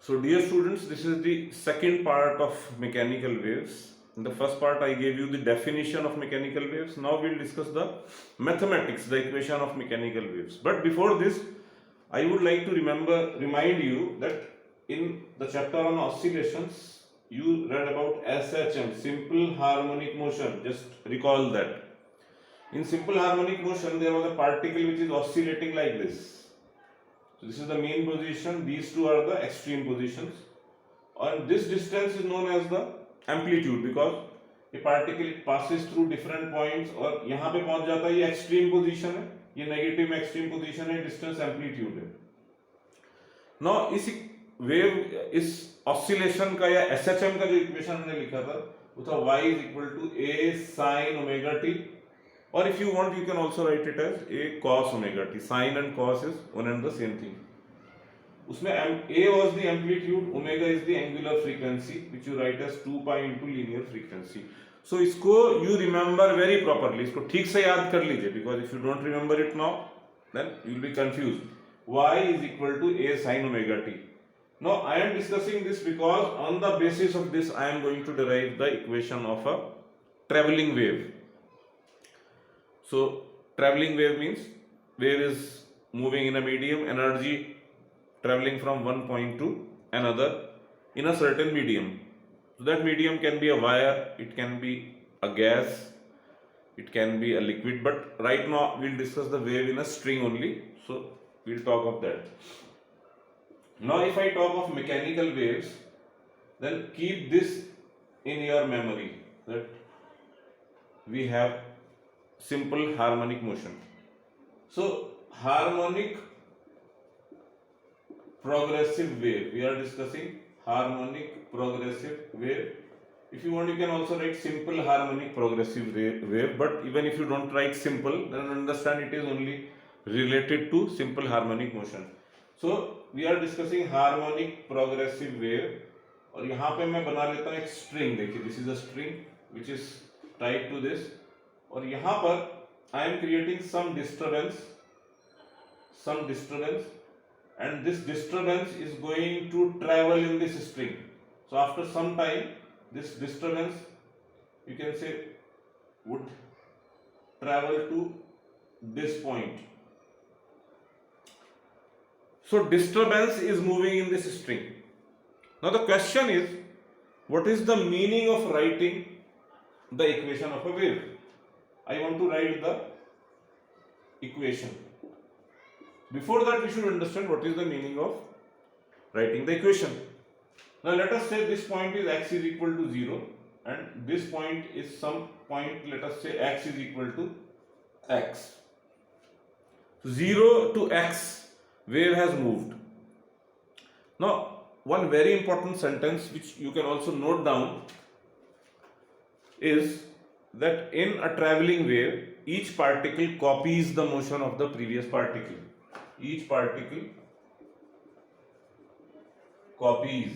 So dear students, this is the second part of mechanical waves. In the first part I gave you the definition of mechanical waves. Now we'll discuss the mathematics, the equation of mechanical waves. But before this, I would like to remind you that in the chapter on oscillations, you read about SHM, simple harmonic motion. Just recall that. In simple harmonic motion, there was a particle which is oscillating like this. So this is the mean position, these two are the extreme positions, and this distance is known as the amplitude because a particle passes through different points और यहाँ पे पहुंच जाता है, ये extreme position है, ये negative में extreme position है, distance amplitude है. Now इस wave इस oscillation का या SHM का जो equation हमने लिखा था वो था y is equal to a sin omega t, or if you want you can also write it as a cos omega t. Sin and cos is one and the same thing. उसमें a was the amplitude, omega is the angular frequency which you write as 2 pi into linear frequency. So इसको you remember very properly, इसको ठीक से याद कर लीजिए because if you don't remember it now then you will be confused. Y is equal to a sin omega t. Now I am discussing this because on the basis of this I am going to derive the equation of a travelling wave. So travelling wave means wave is moving in a medium, energy travelling from one point to another in a certain medium. So that medium can be a wire, it can be a gas, it can be a liquid, but right now we'll discuss the wave in a string only, so we'll talk of that. Now if I talk of mechanical waves, then keep this in your memory that we have simple harmonic motion. So harmonic progressive wave, we are discussing harmonic progressive wave. If you want you can also write simple harmonic progressive wave, but even if you don't write simple then understand it is only related to simple harmonic motion. So we are discussing harmonic progressive wave और यहाँ पे मैं बना लेता हूँ एक string. देखिए this is a string which is tied to this और यहाँ पर I am creating some disturbance and this disturbance is going to travel in this string. So after some time this disturbance you can say would travel to this point. So disturbance is moving in this string. Now the question is, what is the meaning of writing the equation of a wave? I want to write the equation. Before that we should understand what is the meaning of writing the equation. Now let us say this point is x is equal to 0 and this point is some point, let us say x is equal to x. 0 to x wave has moved. Now one very important sentence which you can also note down is that in a travelling wave each particle copies the motion of the previous particle. Each particle copies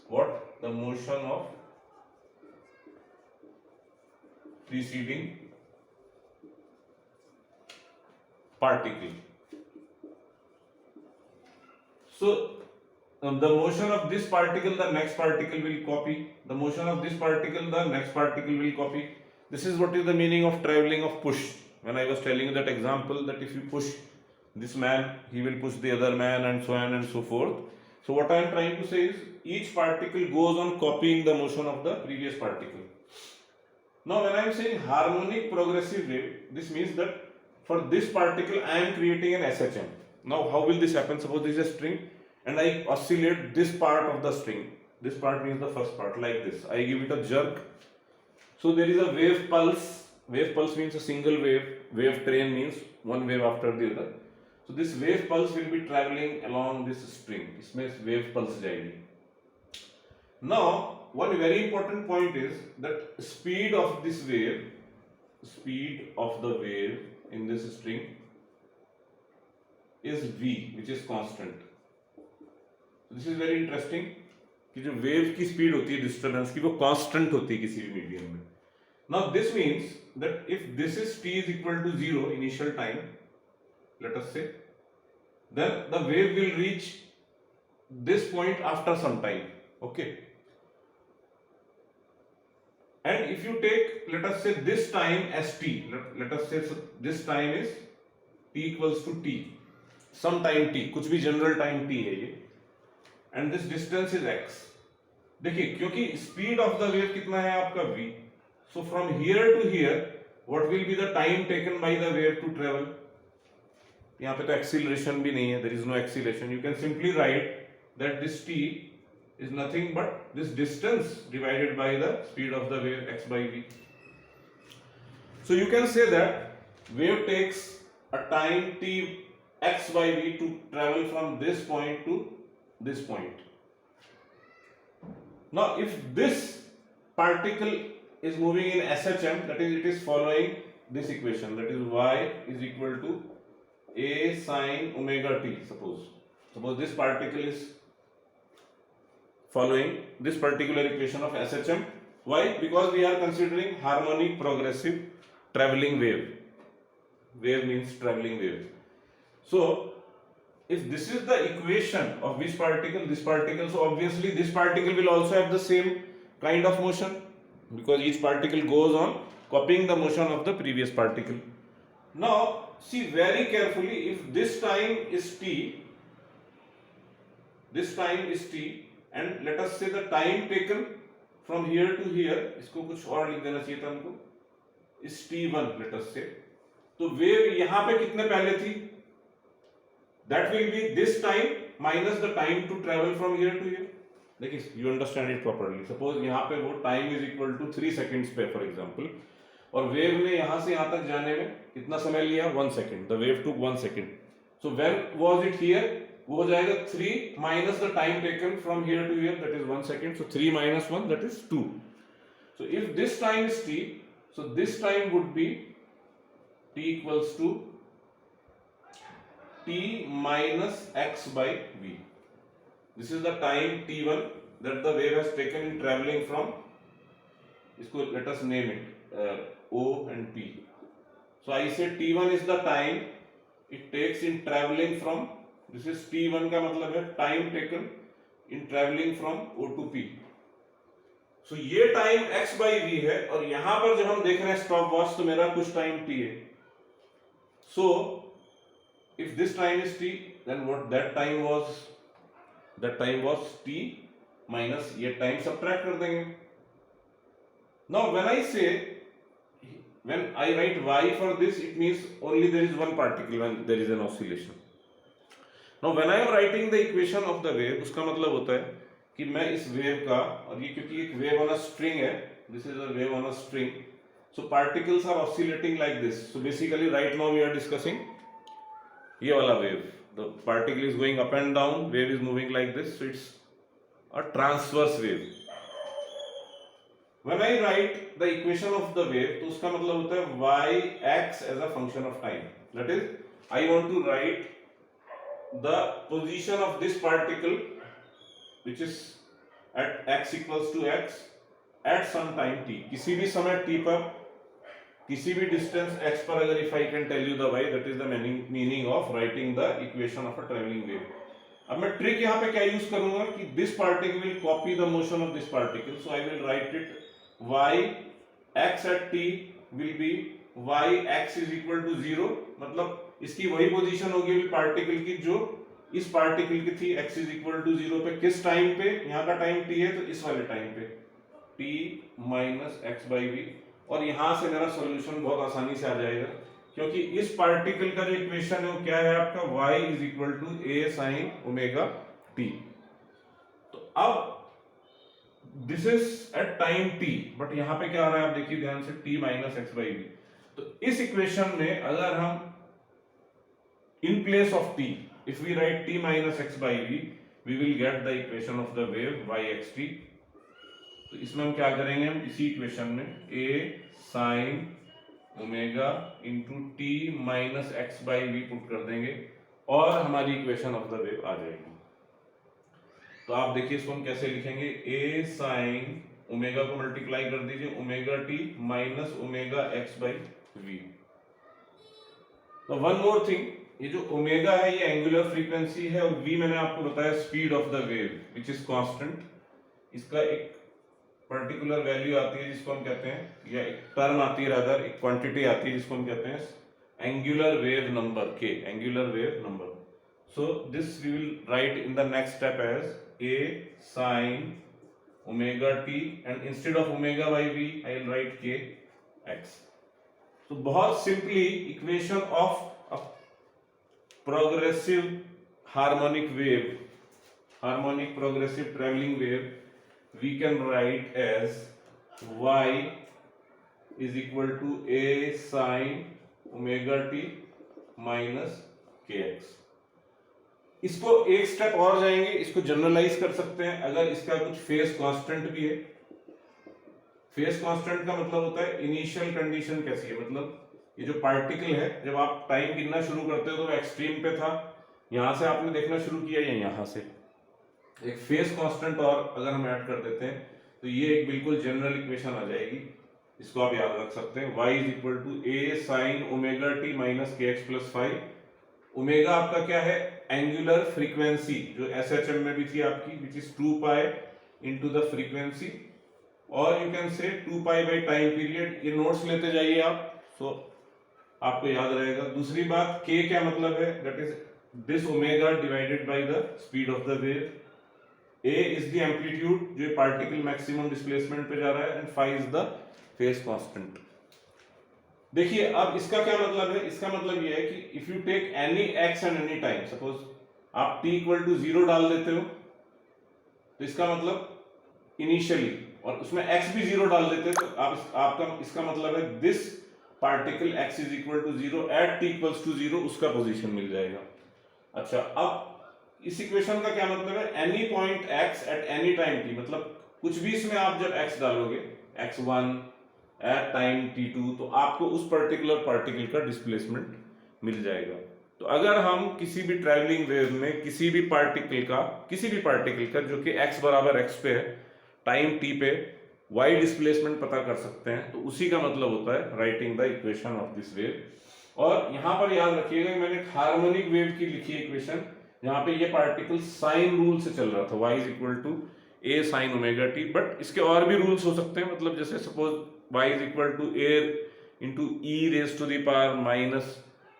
what? The motion of preceding particle. So the motion of this particle the next particle will copy, the motion of this particle the next particle will copy. This is what is the meaning of travelling of push. When I was telling you that example that if you push this man, he will push the other man and so on and so forth. So what I am trying to say is each particle goes on copying the motion of the previous particle. Now when I am saying harmonic progressive wave, this means that for this particle I am creating an SHM. Now how will this happen? Suppose this is a string and I oscillate this part of the string. This part means the first part, like this. I give it a jerk. So there is a wave pulse. Wave pulse means a single wave. Wave train means one wave after the other. So this wave pulse will be traveling along this string. इसमें wave pulse जाएगी. Now one very important point is that speed of this wave, speed of the wave in this string is v, which is constant. So this is very interesting कि जो wave की speed होती है disturbance की वो constant होती है किसी भी medium में. Now this means that if this is t is equal to 0 initial time, let us say, then the wave will reach this point after some time. Okay, and if you take, let us say, this time as t, let us say this time is t equals to t, some time t, कुछ भी general time t है ये, and this distance is x. देखिए क्योंकि speed of the wave कितना है आपका v, so from here to here what will be the time taken by the wave to travel. यहाँ पे तो एक्सीलरेशन भी नहीं है, there is no acceleration. You can simply write that this t is nothing but this distance divided by the speed of the wave x by v. So you can say that wave takes a time t x by v to travel from this point to this point. Now if this particle is moving in SHM, that is, it is following this equation, that is y is equal to a sine omega t. Suppose this particle is following this particular equation of SHM. Why? Because we are considering harmonic progressive traveling wave. Wave means traveling wave. So if this is the equation of which particle, this particle, so obviously this particle will also have the same kind of motion, because each particle goes on copying the motion of the previous particle. Now see very carefully, if this time is t, this time is t, and let us say the time taken from here to here, इसको कुछ और लिख देना चाहिए था हमको, is t1 let us say. तो wave यहां पे कितने पहले थी, that will be this time minus the time to travel from here to here. देखिए you understand it properly. Suppose यहाँ पे वो time is equal to 3 seconds पे for example, और वेव ने यहां से यहां तक जाने में कितना समय लिया, 1 second. The wave took 1 second. So when was it here? वो हो जाएगा 3 minus the time taken from here to here, that is 1 second. So 3 minus 1, that is 2. So if this time is t, so this time would be t equals to t minus x by v. This is the time t1 that the wave has taken in traveling from, इसको let us name it O and P. So I say t1 is the time it takes in traveling from, this is t1 का मतलब है time taken in traveling from O to P. So ये time x by v है, और यहां पर जब हम देख रहे हैं स्टॉप वॉच, तो मेरा कुछ टाइम t है. So if this time is t, then what that time was? That time was t minus ये टाइम सब्ट्रैक्ट कर देंगे. Now when I say, when I write y for this, it means only there is one particle when there is an oscillation. Now when I am writing the equation of the wave, उसका मतलब होता है कि मैं इस wave का, और ये क्योंकि एक वेव ऑन अ स्ट्रिंग है, this is a wave on a string, so particles are oscillating like this. So basically right now we are discussing ये वाला wave. The particle is going up and down, wave is moving like this, so it's a transverse wave. When I write the equation of the wave, तो उसका मतलब होता है yx as a function of time. That is, I want to write the position of this particle which is at x equals to x at some time t. किसी भी समय t पर किसी भी distance x पर अगर if I can tell you the y, that is the meaning of writing the equation of a traveling wave. अब मैं ट्रिक यहाँ पे क्या यूज करूंगा कि this particle will copy the motion of this particle, so I will write it y x at t will be y x is equal to 0. मतलब इसकी वही पोजीशन होगी पार्टिकल की जो इस पार्टिकल की थी, x is equal to 0 पे. किस टाइम पे? यहाँ का टाइम t है, तो इस वाले टाइम पे t minus x by v. और यहाँ से मेरा सॉल्यूशन बहुत आसानी से आ जाएगा, क्योंकि इस पार्टिकल का जो इक्वेशन है वो क्या है आपका, y is equal to a sin omega t. तो अब this is at time t, but यहाँ पे क्या आ रहा है आप देखिए ध्यान से, t minus x by v. तो इस इक्वेशन में अगर हम in place of t, if we write t minus x by v, we will get the equation of the wave yxt. तो इसमें हम क्या करेंगे, हम इसी इक्वेशन में a sin omega into t minus x by v put कर देंगे, और हमारी इक्वेशन ऑफ द वेव आ जाएगी. तो आप देखिए इसको हम कैसे लिखेंगे, a sin ओमेगा को मल्टीप्लाई कर दीजिए omega t minus omega x by v. Now one more thing, ये जो ओमेगा है ये एंगुलर फ्रीक्वेंसी है और v मैंने आपको बताया speed of the wave which is constant. इसका एक पर्टिकुलर वैल्यू आती है जिसको हम कहते हैं, या एक टर्म आती है रादर, एक क्वांटिटी आती है जिसको हम कहते हैं एंगुलर वेव नंबर के, angular wave number. So this we will write in the next step as a sin omega t and instead of omega by v I will write k x। तो बहुत simply equation of a progressive harmonic wave, harmonic progressive travelling wave we can write as y is equal to a sin omega t minus kx। इसको एक step और जाएंगे, इसको generalise कर सकते हैं अगर इसका कुछ फेज कांस्टेंट भी है। फेज कांस्टेंट का मतलब होता है इनिशियल कंडीशन कैसी है, मतलब ये जो पार्टिकल है जब आप टाइम गिनना शुरू करते हो तो वो एक्सट्रीम पे था, यहां से आपने देखना शुरू किया या यहां से। एक फेज कांस्टेंट और अगर हम ऐड कर देते हैं तो ये एक बिल्कुल जनरल इक्वेशन आ जाएगी, इसको आप याद रख सकते हैं y is equal to a sin omega t minus k x plus 5। Omega आपका क्या है, एंगुलर फ्रीक्वेंसी जो SHM में भी थी आपकी, which is 2 pi into the frequency, और you can say 2 pi by time period. ये नोट्स लेते जाइए आप, सो आपको याद रहेगा। दूसरी बात k क्या मतलब है, that is this omega divided by the speed of the wave. a is the amplitude जो पार्टिकल मैक्सिमम डिस्प्लेसमेंट पे जा रहा है, and phi is the phase constant. देखिए अब इसका क्या मतलब है, इसका मतलब ये है कि if you take any x and any time, suppose आप t इक्वल टू 0 डाल देते हो तो इसका मतलब इनिशियली, और उसमें x भी 0 डाल देते हो तो आपका इसका मतलब है this particle x is equal to 0 at t equals to 0, उसका पोजीशन मिल जाएगा। अच्छा, अब इस इक्वेशन का क्या मतलब है, any point x at any time t, मतलब कुछ भी इसमें आप जब x डालोगे x1 एट टाइम t2 तो आपको उस पर्टिकुलर पार्टिकल का डिस्प्लेसमेंट मिल जाएगा। तो अगर हम किसी भी ट्रैवलिंग वेव में किसी भी पार्टिकल का जो कि x बराबर x पे है, टाइम t पे y डिस्प्लेसमेंट पता कर सकते हैं, तो उसी का मतलब होता है writing the equation of this wave. और यहां पर याद रखिएगा मैंने एक हार्मोनिक वेव की लिखी इक्वेशन, जहां पे ये पार्टिकल साइन रूल से चल रहा था, y is equal to a sin omega t, but इसके और भी रूल्स हो सकते हैं, मतलब जैसे suppose y is equal to a into e raised to the power minus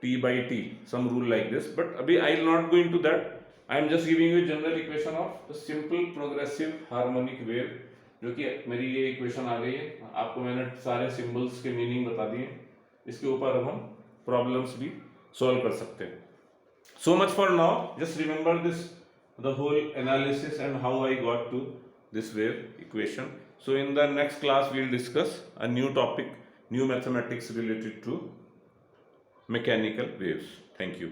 t by t, some rule like this, but अभी I will not go into that. I am just giving you a general equation of the simple progressive harmonic wave, जो कि मेरी ये equation आ गई है। आपको मैंने सारे सिंबल्स के मीनिंग बता दिए, इसके ऊपर अब हम प्रॉब्लम्स भी सॉल्व कर सकते हैं। So much for now, just remember this, the whole analysis and how I got to this wave equation. So in the next class we will discuss a new topic, new mathematics related to mechanical waves. Thank you.